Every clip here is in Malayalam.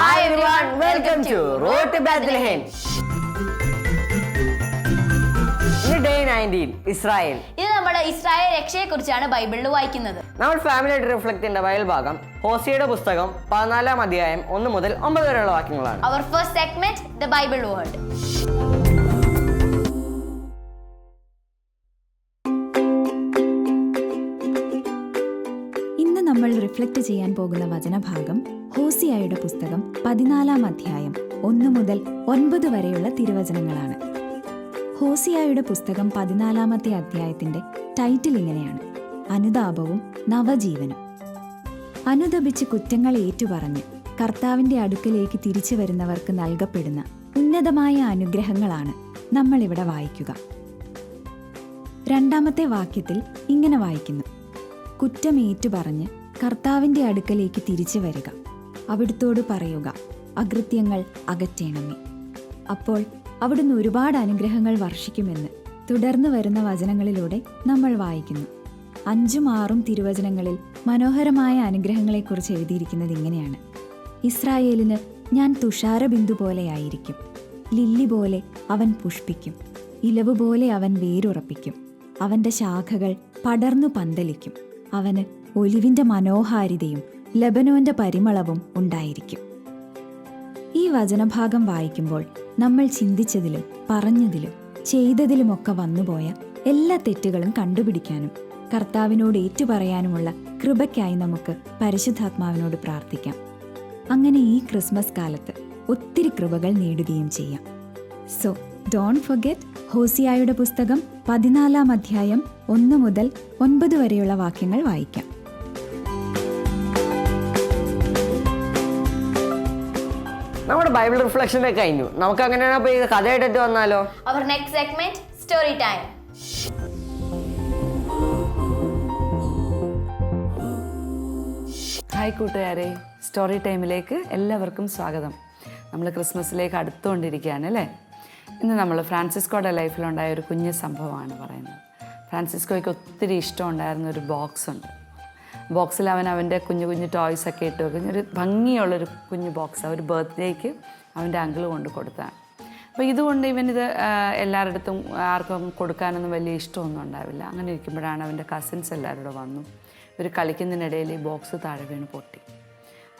Hi everyone, welcome to Road to Bethlehem. Day 19, Israel. ഇത് നമ്മുടെ ഇസ്രായേൽ രക്ഷയെക്കുറിച്ചാണ് ബൈബിളിൽ വായിക്കുന്നത്. നമ്മൾ ഫാമിലിയായിട്ട് റിഫ്ലക്ട് ചെയ്യേണ്ട ബൈബിൾ ഭാഗം ഹോസിയയുടെ പുസ്തകം 14-ാം അധ്യായം 1 മുതൽ 9 വരെയുള്ള വാക്യങ്ങളാണ്. Our first segment, the Bible word. ഇന്ന് നമ്മൾ റിഫ്ലക്ട് ചെയ്യാൻ പോകുന്ന വചനഭാഗം ഹോസിയായുടെ പുസ്തകം 14-ാം അധ്യായം 1 മുതൽ 9 വരെയുള്ള തിരുവചനങ്ങളാണ്. ഹോസിയായുടെ പുസ്തകം 14-ാമത്തെ അധ്യായത്തിന്റെ ടൈറ്റിൽ ഇങ്ങനെയാണ്: അനുതാപവും നവജീവനും. അനുദപിച്ച് കുറ്റങ്ങൾ ഏറ്റുപറഞ്ഞ് കർത്താവിന്റെ അടുക്കലേക്ക് തിരിച്ചു വരുന്നവർക്ക് നൽകപ്പെടുന്ന ഉന്നതമായ അനുഗ്രഹങ്ങളാണ് നമ്മൾ ഇവിടെ വായിക്കുക. 2-ാമത്തെ വാക്യത്തിൽ ഇങ്ങനെ വായിക്കുന്നു: കുറ്റമേറ്റുപറഞ്ഞ് കർത്താവിന്റെ അടുക്കലേക്ക് തിരിച്ചു വരിക, അവിടുത്തോട് പറയുക, അകൃത്യങ്ങൾ അകറ്റേണമേ. അപ്പോൾ അവിടുന്ന് ഒരുപാട് അനുഗ്രഹങ്ങൾ വർഷിക്കുമെന്ന് തുടർന്ന് വരുന്ന വചനങ്ങളിലൂടെ നമ്മൾ വായിക്കുന്നു. 5ഉം 6ഉം തിരുവചനങ്ങളിൽ മനോഹരമായ അനുഗ്രഹങ്ങളെക്കുറിച്ച് എഴുതിയിരിക്കുന്നത് ഇങ്ങനെയാണ്: ഇസ്രായേലിന് ഞാൻ തുഷാരബിന്ദു പോലെയായിരിക്കും, ലില്ലി പോലെ അവൻ പുഷ്പിക്കും, ഇലവ് പോലെ അവൻ വേരുറപ്പിക്കും, അവന്റെ ശാഖകൾ പടർന്നു പന്തലിക്കും, അവന് ഒലിവിന്റെ മനോഹാരിതയും ലബനോന്റെ പരിമളവും ഉണ്ടായിരിക്കും. ഈ വചനഭാഗം വായിക്കുമ്പോൾ നമ്മൾ ചിന്തിച്ചതിലും പറഞ്ഞതിലും ചെയ്തതിലുമൊക്കെ വന്നുപോയ എല്ലാ തെറ്റുകളും കണ്ടുപിടിക്കാനും കർത്താവിനോട് ഏറ്റുപറയാനുമുള്ള കൃപയ്ക്കായി നമുക്ക് പരിശുദ്ധാത്മാവിനോട് പ്രാർത്ഥിക്കാം. അങ്ങനെ ഈ ക്രിസ്മസ് കാലത്ത് ഒത്തിരി കൃപകൾ നേടുകയും ചെയ്യാം. സോ ഡോണ്ട് ഫർഗെറ്റ് ഹോസിയായുടെ പുസ്തകം 14-ാം അധ്യായം 1 മുതൽ 9 വരെയുള്ള വാക്യങ്ങൾ വായിക്കാം. നമ്മുടെ ബൈബിൾ റിഫ്ലക്ഷൻ്റെ കഴിഞ്ഞു. നമുക്ക് അങ്ങനെയാണ് ഇത് കഥയായിട്ട് വന്നാലോ? Our next segment, story time. Hi കൂട്ടുകാരെ, സ്റ്റോറി ടൈമിലേക്ക് എല്ലാവർക്കും സ്വാഗതം. നമ്മൾ ക്രിസ്മസിലേക്ക് അടുത്തുകൊണ്ടിരിക്കുകയാണ് അല്ലേ? ഇന്ന് നമ്മൾ ഫ്രാൻസിസ്കോയുടെ ലൈഫിലുണ്ടായ ഒരു കുഞ്ഞു സംഭവമാണ് പറയുന്നത്. ഫ്രാൻസിസ്കോയ്ക്ക് ഒത്തിരി ഇഷ്ടമുണ്ടായിരുന്ന ഒരു ബോക്സ് ഉണ്ട്. ബോക്സിൽ അവൻ്റെ കുഞ്ഞു കുഞ്ഞു ടോയ്സൊക്കെ ഇട്ട് വെക്കുന്ന ഒരു ഭംഗിയുള്ളൊരു കുഞ്ഞു ബോക്സ് ഒരു ബർത്ത്ഡേക്ക് അവൻ്റെ അങ്കിൾ കൊണ്ട് കൊടുത്താണ്. അപ്പോൾ ഇതുകൊണ്ട് ഇവനിത് എല്ലാവരുടെ അടുത്തും ആർക്കും കൊടുക്കാനൊന്നും വലിയ ഇഷ്ടമൊന്നും ഉണ്ടാവില്ല. അങ്ങനെ ഇരിക്കുമ്പോഴാണ് അവൻ്റെ കസിൻസ് എല്ലാവരും വന്നു. ഇവർ കളിക്കുന്നതിനിടയിൽ ഈ ബോക്സ് താഴെ വീണ് പൊട്ടി.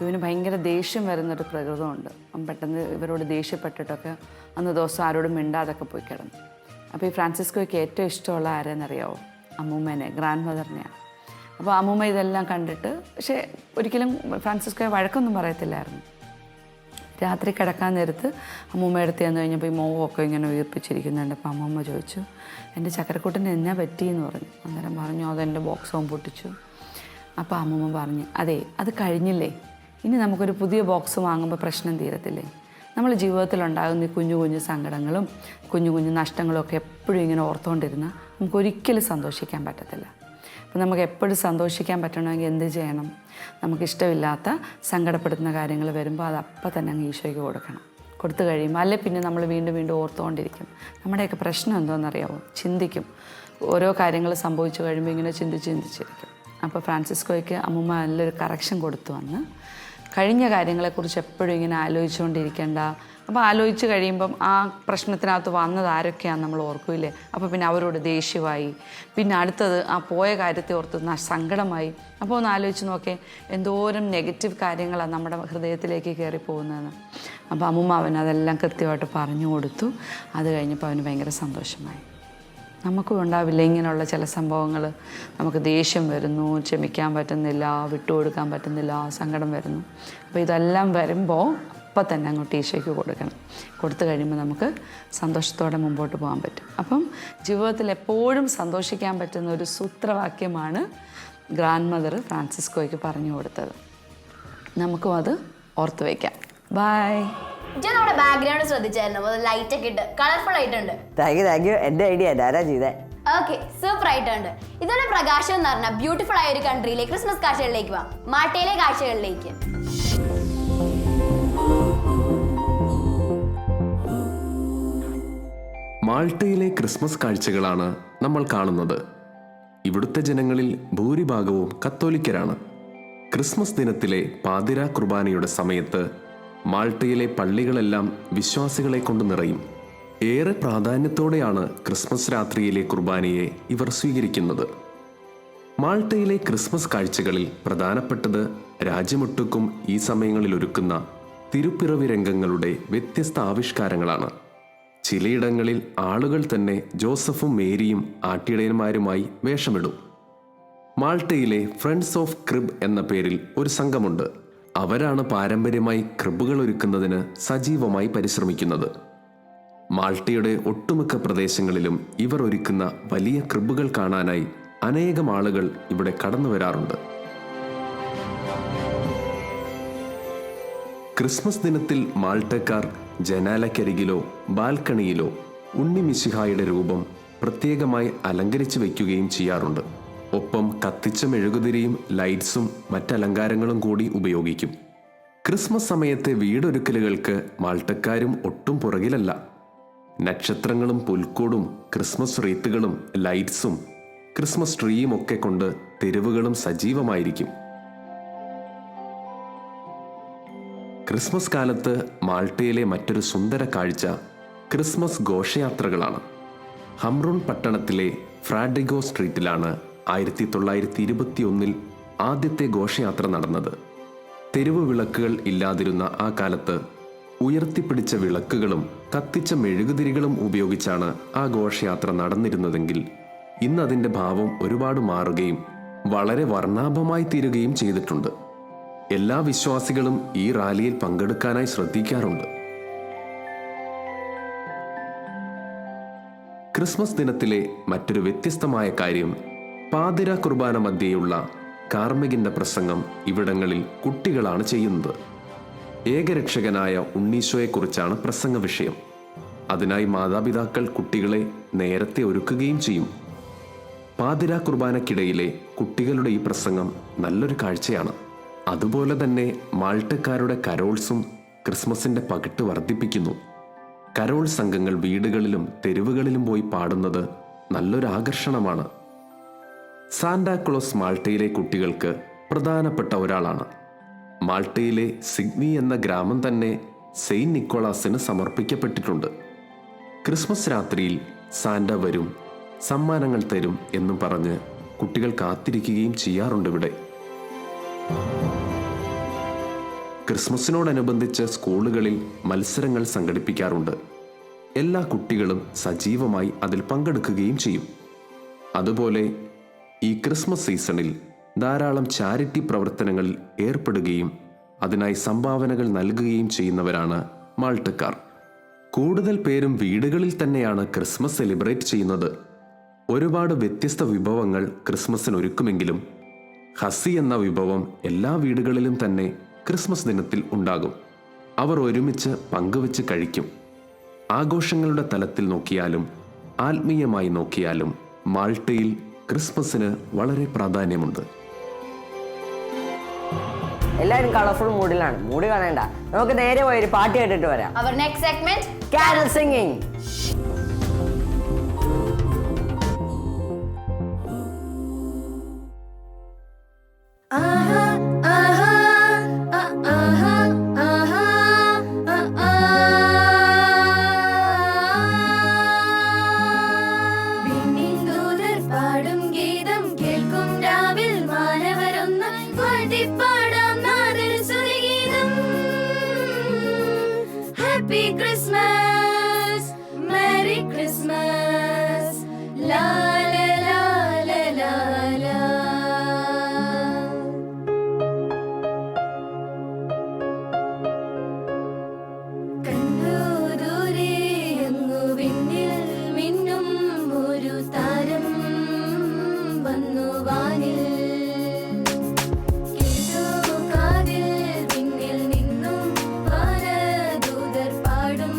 ഇവന് ഭയങ്കര ദേഷ്യം വരുന്നൊരു പ്രകൃതമുണ്ട്. പെട്ടെന്ന് ഇവരോട് ദേഷ്യപ്പെട്ടിട്ടൊക്കെ അന്ന് ദിവസം ആരോടും മിണ്ടാതൊക്കെ പോയി കിടന്നു. അപ്പോൾ ഈ ഫ്രാൻസിസ്കോയ്ക്ക് ഏറ്റവും ഇഷ്ടമുള്ള ആരെന്നറിയാവോ? അമ്മൂമ്മേനെ, ഗ്രാൻഡ് മദറിനെയാണ്. അപ്പോൾ അമ്മൂമ്മ ഇതെല്ലാം കണ്ടിട്ട്, പക്ഷേ ഒരിക്കലും ഫ്രാൻസിസ്കോയെ വഴക്കൊന്നും പറയത്തില്ലായിരുന്നു. രാത്രി കിടക്കാൻ നേരത്ത് അമ്മൂമ്മ എടുത്ത് ചെന്ന് കഴിഞ്ഞപ്പോൾ ഈ മോവൊക്കെ ഇങ്ങനെ ഉയർപ്പിച്ചിരിക്കുന്നുണ്ട്. അപ്പോൾ അമ്മൂമ്മ ചോദിച്ചു, എൻ്റെ ചക്കരക്കൂട്ടിന് എന്നാ പറ്റിയെന്ന് പറഞ്ഞു. അന്നേരം പറഞ്ഞു, അതെൻ്റെ ബോക്സും പൊട്ടിച്ചു. അപ്പോൾ അമ്മൂമ്മ പറഞ്ഞു, അതെ, അത് കഴിഞ്ഞില്ലേ, ഇനി നമുക്കൊരു പുതിയ ബോക്സ് വാങ്ങുമ്പോൾ പ്രശ്നം തീരത്തില്ലേ? നമ്മൾ ജീവിതത്തിലുണ്ടാകുന്ന ഈ കുഞ്ഞു കുഞ്ഞു സങ്കടങ്ങളും കുഞ്ഞു കുഞ്ഞു നഷ്ടങ്ങളും ഒക്കെ എപ്പോഴും ഇങ്ങനെ ഓർത്തുകൊണ്ടിരുന്നാൽ നമുക്കൊരിക്കലും സന്തോഷിക്കാൻ പറ്റത്തില്ല. അപ്പോൾ നമുക്ക് എപ്പോഴും സന്തോഷിക്കാൻ പറ്റണമെങ്കിൽ എന്ത് ചെയ്യണം? നമുക്കിഷ്ടമില്ലാത്ത സങ്കടപ്പെടുത്തുന്ന കാര്യങ്ങൾ വരുമ്പോൾ അത് അപ്പം തന്നെ അങ്ങ് ഈശോയ്ക്ക് കൊടുക്കണം. കൊടുത്തു കഴിയുമ്പോൾ അല്ലെ പിന്നെ നമ്മൾ വീണ്ടും വീണ്ടും ഓർത്തുകൊണ്ടിരിക്കും. നമ്മുടെയൊക്കെ പ്രശ്നം എന്തോന്നറിയാമോ? ചിന്തിക്കും. ഓരോ കാര്യങ്ങൾ സംഭവിച്ചു കഴിയുമ്പോൾ ഇങ്ങനെ ചിന്തിച്ചിരിക്കും. അപ്പോൾ ഫ്രാൻസിസ്കോയ്ക്ക് അമ്മൂമ്മ നല്ലൊരു കറക്ഷൻ കൊടുത്തു വന്ന്, കഴിഞ്ഞ കാര്യങ്ങളെക്കുറിച്ച് എപ്പോഴും ഇങ്ങനെ ആലോചിച്ചുകൊണ്ടിരിക്കേണ്ട. അപ്പോൾ ആലോചിച്ച് കഴിയുമ്പം ആ പ്രശ്നത്തിനകത്ത് വന്നത് ആരൊക്കെയാണെന്ന് നമ്മൾ ഓർക്കില്ലേ? അപ്പോൾ പിന്നെ അവരോട് ദേഷ്യമായി. പിന്നെ അടുത്തത് ആ പോയ കാര്യത്തെ ഓർത്ത് സങ്കടമായി. അപ്പോൾ ഒന്ന് ആലോചിച്ച് നോക്കേ, എന്തോരം നെഗറ്റീവ് കാര്യങ്ങളാണ് നമ്മുടെ ഹൃദയത്തിലേക്ക് കയറി പോകുന്നതെന്ന്. അപ്പോൾ അമ്മൂമ്മ അവനതെല്ലാം കൃത്യമായിട്ട് പറഞ്ഞു കൊടുത്തു. അത് കഴിഞ്ഞപ്പോൾ അവന് ഭയങ്കര സന്തോഷമായി. നമുക്കും ഉണ്ടാവില്ല ഇങ്ങനെയുള്ള ചില സംഭവങ്ങൾ. നമുക്ക് ദേഷ്യം വരുന്നു, ക്ഷമിക്കാൻ പറ്റുന്നില്ല, വിട്ടുകൊടുക്കാൻ പറ്റുന്നില്ല, സങ്കടം വരുന്നു. അപ്പോൾ ഇതെല്ലാം വരുമ്പോൾ അപ്പം തന്നെ അങ്ങോട്ട് ഈശോയ്ക്ക് കൊടുക്കണം. കൊടുത്തു കഴിയുമ്പോൾ നമുക്ക് സന്തോഷത്തോടെ മുമ്പോട്ട് പോകാൻ പറ്റും. അപ്പം ജീവിതത്തിൽ എപ്പോഴും സന്തോഷിക്കാൻ പറ്റുന്ന ഒരു സൂത്രവാക്യമാണ് ഗ്രാൻഡ് മദർ ഫ്രാൻസിസ്കോയ്ക്ക് പറഞ്ഞു കൊടുത്തത്. നമുക്കും അത് ഓർത്ത് വയ്ക്കാം. ബൈ. നമ്മുടെ ബാക്ക്ഗ്രൗണ്ട് ശ്രദ്ധിച്ചായിരുന്നു, ലൈറ്റ് ഒക്കെ ഇട്ട് കളർഫുൾ ആയിട്ടുണ്ട്. Thank you. എൻ്റെ ഐഡിയ ആരാ ചെയ്തേ? ഓക്കെ, സൂപ്പർ ആയിട്ടുണ്ട്. ഇതോടെ പ്രകാശം എന്ന് പറഞ്ഞ ബ്യൂട്ടിഫുൾ ആയ ഒരു കൺട്രിയിലെ ക്രിസ്മസ് കാഴ്ചകളിലേക്ക് പോവാം. മാൾട്ടയിലെ കാഴ്ചകളിലേക്ക്. മാൾട്ടയിലെ ക്രിസ്മസ് കാഴ്ചകളാണ് നമ്മൾ കാണുന്നത്. ഇവിടുത്തെ ജനങ്ങളിൽ ഭൂരിഭാഗവും കത്തോലിക്കരാണ്. ക്രിസ്മസ് ദിനത്തിലെ പാതിരാ കുർബാനയുടെ സമയത്ത് മാൾട്ടയിലെ പള്ളികളെല്ലാം വിശ്വാസികളെ കൊണ്ട് നിറയും. ഏറെ പ്രാധാന്യത്തോടെയാണ് ക്രിസ്മസ് രാത്രിയിലെ കുർബാനയെ ഇവർ സ്വീകരിക്കുന്നത്. മാൾട്ടയിലെ ക്രിസ്മസ് കാഴ്ചകളിൽ പ്രധാനപ്പെട്ടത് രാജ്യമൊട്ടുക്കും ഈ സമയങ്ങളിൽ ഒരുക്കുന്ന തിരുപ്പിറവി രംഗങ്ങളുടെ വ്യത്യസ്ത ആവിഷ്കാരങ്ങളാണ്. ചിലയിടങ്ങളിൽ ആളുകൾ തന്നെ ജോസഫും മേരിയും ആട്ടിടയന്മാരുമായി വേഷമിടും. മാൾട്ടയിലെ ഫ്രണ്ട്സ് ഓഫ് ക്രിബ് എന്ന പേരിൽ ഒരു സംഘമുണ്ട്. അവരാണ് പാരമ്പര്യമായി ക്രിബുകൾ ഒരുക്കുന്നതിന് സജീവമായി പരിശ്രമിക്കുന്നത്. മാൾട്ടയുടെ ഒട്ടുമിക്ക പ്രദേശങ്ങളിലും ഇവർ ഒരുക്കുന്ന വലിയ ക്രിബുകൾ കാണാനായി അനേകം ആളുകൾ ഇവിടെ കടന്നു വരാറുണ്ട്. ക്രിസ്മസ് ദിനത്തിൽ മാൾട്ടക്കാർ ജനാലക്കരികിലോ ബാൽക്കണിയിലോ ഉണ്ണി മിശിഹായുടെ രൂപം പ്രത്യേകമായി അലങ്കരിച്ചു വയ്ക്കുകയും ചെയ്യാറുണ്ട്. ഒപ്പം കത്തിച്ച മെഴുകുതിരിയും ലൈറ്റ്സും മറ്റലങ്കാരങ്ങളും കൂടി ഉപയോഗിക്കും. ക്രിസ്മസ് സമയത്തെ വീടൊരുക്കലുകൾക്ക് മാൾട്ടക്കാരും ഒട്ടും പുറകിലല്ല. നക്ഷത്രങ്ങളും പുൽക്കൂടും ക്രിസ്മസ് റീത്തുകളും ലൈറ്റ്സും ക്രിസ്മസ് ട്രീയും ഒക്കെ കൊണ്ട് തെരുവുകളും സജീവമായിരിക്കും. ക്രിസ്മസ് കാലത്ത് മാൾട്ടയിലെ മറ്റൊരു സുന്ദര കാഴ്ച ക്രിസ്മസ് ഘോഷയാത്രകളാണ്. ഹംറൂൺ പട്ടണത്തിലെ ഫ്രാഡ്രിഗോ സ്ട്രീറ്റിലാണ് 1921 ആദ്യത്തെ ഘോഷയാത്ര നടന്നത്. തെരുവ് വിളക്കുകൾ ഇല്ലാതിരുന്ന ആ കാലത്ത് ഉയർത്തിപ്പിടിച്ച വിളക്കുകളും കത്തിച്ച മെഴുകുതിരികളും ഉപയോഗിച്ചാണ് ആ ഘോഷയാത്ര നടന്നിരുന്നതെങ്കിൽ ഇന്ന് അതിൻ്റെ ഭാവം ഒരുപാട് മാറുകയും വളരെ വർണ്ണാഭമായി തീരുകയും ചെയ്തിട്ടുണ്ട്. എല്ലാ വിശ്വാസികളും ഈ റാലിയിൽ പങ്കെടുക്കാനായി ശ്രദ്ധിക്കാറുണ്ട്. ക്രിസ്മസ് ദിനത്തിലെ മറ്റൊരു വ്യത്യസ്തമായ കാര്യം പാതിര കുർബാന മധ്യേയുള്ള കാർമികിന്റെ പ്രസംഗം ഇവിടങ്ങളിൽ കുട്ടികളാണ് ചെയ്യുന്നത്. ഏകരക്ഷകനായ ഉണ്ണീശോയെക്കുറിച്ചാണ് പ്രസംഗ വിഷയം. അതിനായി മാതാപിതാക്കൾ കുട്ടികളെ നേരത്തെ ഒരുക്കുകയും ചെയ്യും. പാതിര കുർബാനയ്ക്കിടയിലെ കുട്ടികളുടെ ഈ പ്രസംഗം നല്ലൊരു കാഴ്ചയാണ്. അതുപോലെ തന്നെ മാൾട്ടക്കാരുടെ കരോൾസും ക്രിസ്മസിന്റെ പകിട്ട് വർദ്ധിപ്പിക്കുന്നു. കരോൾ സംഘങ്ങൾ വീടുകളിലും തെരുവുകളിലും പോയി പാടുന്നത് നല്ലൊരു ആകർഷണമാണ്. സാന്റാക്ലോസ് മാൾട്ടയിലെ കുട്ടികൾക്ക് പ്രധാനപ്പെട്ട ഒരാളാണ്. മാൾട്ടയിലെ സിഗ്നി എന്ന ഗ്രാമം തന്നെ സെയിന്റ് നിക്കോളാസിന് സമർപ്പിക്കപ്പെട്ടിട്ടുണ്ട്. ക്രിസ്മസ് രാത്രിയിൽ സാന്റ വരും, സമ്മാനങ്ങൾ തരും എന്നും പറഞ്ഞ് കുട്ടികൾ കാത്തിരിക്കുകയും ചെയ്യാറുണ്ട് ഇവിടെ. ക്രിസ്മസിനോടനുബന്ധിച്ച് സ്കൂളുകളിൽ മത്സരങ്ങൾ സംഘടിപ്പിക്കാറുണ്ട്. എല്ലാ കുട്ടികളും സജീവമായി അതിൽ പങ്കെടുക്കുകയും ചെയ്യും. അതുപോലെ ഈ ക്രിസ്മസ് സീസണിൽ ധാരാളം ചാരിറ്റി പ്രവർത്തനങ്ങളിൽ ഏർപ്പെടുകയും അതിനായി സംഭാവനകൾ നൽകുകയും ചെയ്യുന്നവരാണ് മാൾട്ടക്കാർ. കൂടുതൽ പേരും വീടുകളിൽ തന്നെയാണ് ക്രിസ്മസ് സെലിബ്രേറ്റ് ചെയ്യുന്നത്. ഒരുപാട് വ്യത്യസ്ത വിഭവങ്ങൾ ക്രിസ്മസിന് ഒരുക്കുമെങ്കിലും ഹസി എന്ന വിഭവം എല്ലാ വീടുകളിലും തന്നെ ക്രിസ്മസ് ദിനത്തിൽ ഉണ്ടാകും. അവർ ഒരുമിച്ച് പങ്കുവെച്ച് കഴിക്കും. ആഘോഷങ്ങളുടെ തലത്തിൽ നോക്കിയാലും ആത്മീയമായി നോക്കിയാലും മാൾട്ടയിൽ ക്രിസ്മസിന് വളരെ പ്രാധാന്യമുണ്ട്. എല്ലാവരും കളർഫുൾ മൂഡിലാണ്. മൂഡ് കാണേണ്ട, നമുക്ക് നേരെ പോയി ഒരു പാട്ട് കേട്ടിട്ട് വരാം. Our next segment, Carol singing. Happy Christmas, Merry Christmas, la la la la la la. കണ്ണു ദൂരെ അങ്ങു വിണ്ണിൽ മിന്നും ഒരു താരം വന്നു വാനിൽ. കേട്ടു കാതിൽ വിണ്ണിൽ നിന്നും വാനദൂതർ പാടും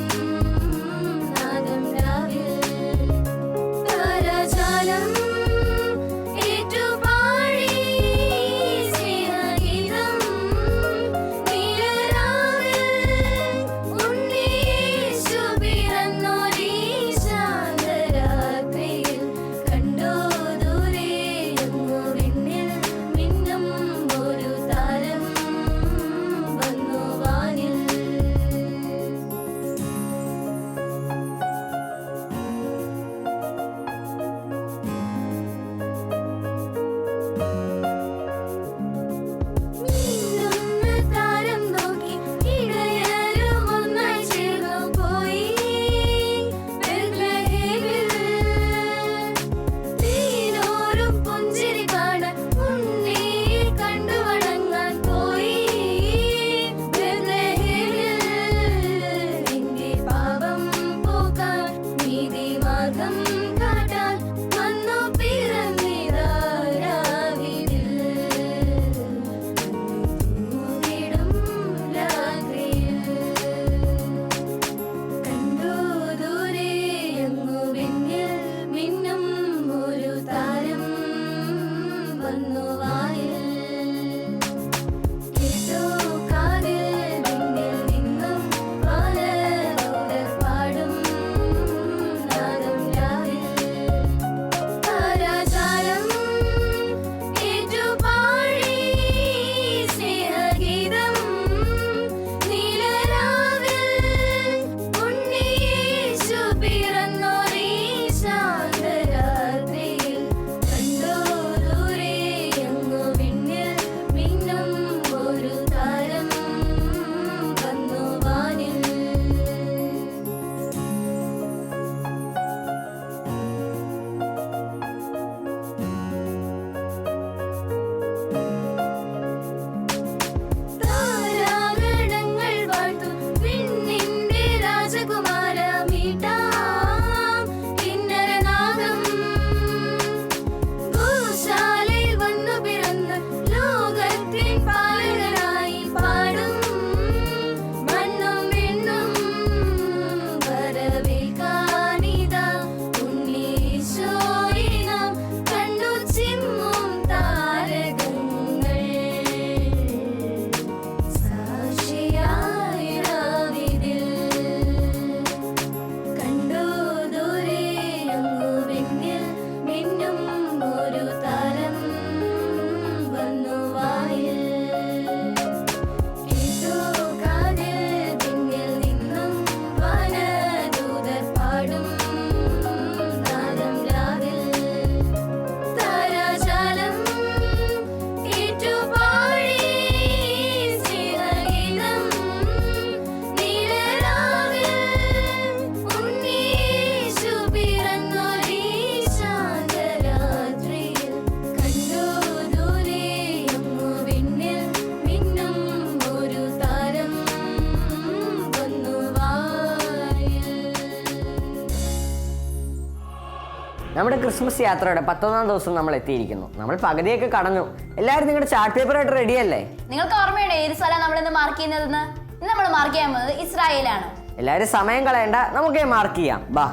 നമ്മുടെ ക്രിസ്മസ് യാത്രയുടെ 11ാം ദിവസം നമ്മൾ എത്തിയിരിക്കുന്നു. നമ്മൾ പകുതിയൊക്കെ കടന്നു. എല്ലാവരും നിങ്ങളുടെ ചാർട്ട് പേപ്പറായിട്ട് റെഡിയല്ലേ? നിങ്ങൾക്ക് ഓർമ്മയുണ്ടോ ഏത് സ്ഥലം നമ്മൾ ഇന്ന് മാർക്ക് ചെയ്യുന്നതെന്ന്? ഇന്ന് നമ്മൾ മാർക്ക് ചെയ്യാൻ പോകുന്നത് ഇസ്രായേലാണ്. എല്ലാവരും സമയം കളയണ്ട, നമുക്ക് മാർക്ക് ചെയ്യാം. ബാ.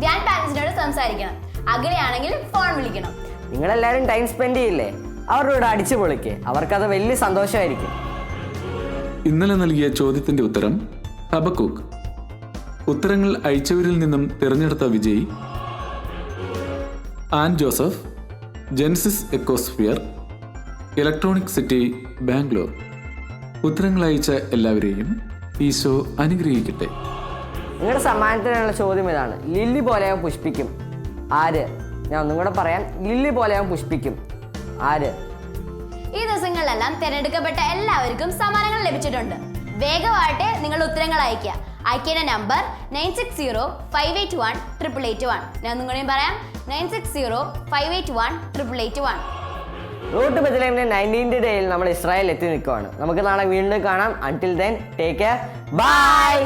ഗ്രാൻഡ് പാരന്റ്സിനോട് സംസാരിക്കണം. അകലെയാണെങ്കിൽ ഫോൺ വിളിക്കണം. നിങ്ങളെല്ലാവരും ടൈം സ്പെൻഡ് ചെയ്യില്ലേ? അവരുടെ കൂടെ അടിച്ചു പൊളിക്ക്. അവർക്കത് വലിയ സന്തോഷമായിരിക്കും. ഇന്നലെ നൽകിയ ചോദ്യത്തിന്റെ ഉത്തരം ഹബക്കൂക്ക്. ഉത്തരങ്ങൾ അയച്ചവരിൽ നിന്നും തിരഞ്ഞെടുത്ത വിജയി Ann Joseph, Genesis Ecosphere, Electronic City, Bangalore. ഉത്തരങ്ങൾ അയച്ച എല്ലാവരെയും ഈശോ അനുഗ്രഹിക്കട്ടെ. നിങ്ങളുടെ സമ്മാനത്തിനുള്ള ചോദ്യം ഇതാണ്: ലില്ലി പോലെ അവൻ പുഷ്പിക്കും ആര്? ഞാൻ ഒന്നും കൂടെ പറയാം. ലില്ലി പോലെ അവൻ പുഷ്പിക്കും ആര്? ഈ ദിവസങ്ങളിലെല്ലാം തിരഞ്ഞെടുക്കപ്പെട്ട എല്ലാവർക്കും സമ്മാനങ്ങൾ ലഭിച്ചിട്ടുണ്ട്. വേഗമായിട്ട് നിങ്ങളുടെ ഉത്തരങ്ങൾ അയക്കുക. അയക്കേണ്ട നമ്പർ 9605818881. ഞാൻ ഒന്നും കൂടെയും പറയാം, 9605818881. റൂട്ട് ബെത്ലഹേമിന്റെ 19th ഡേയിൽ നമ്മൾ ഇസ്രായേൽ എത്തി നിൽക്കുവാണ്. നമുക്ക് നാളെ വീണ്ടും കാണാം. Until then take care. By.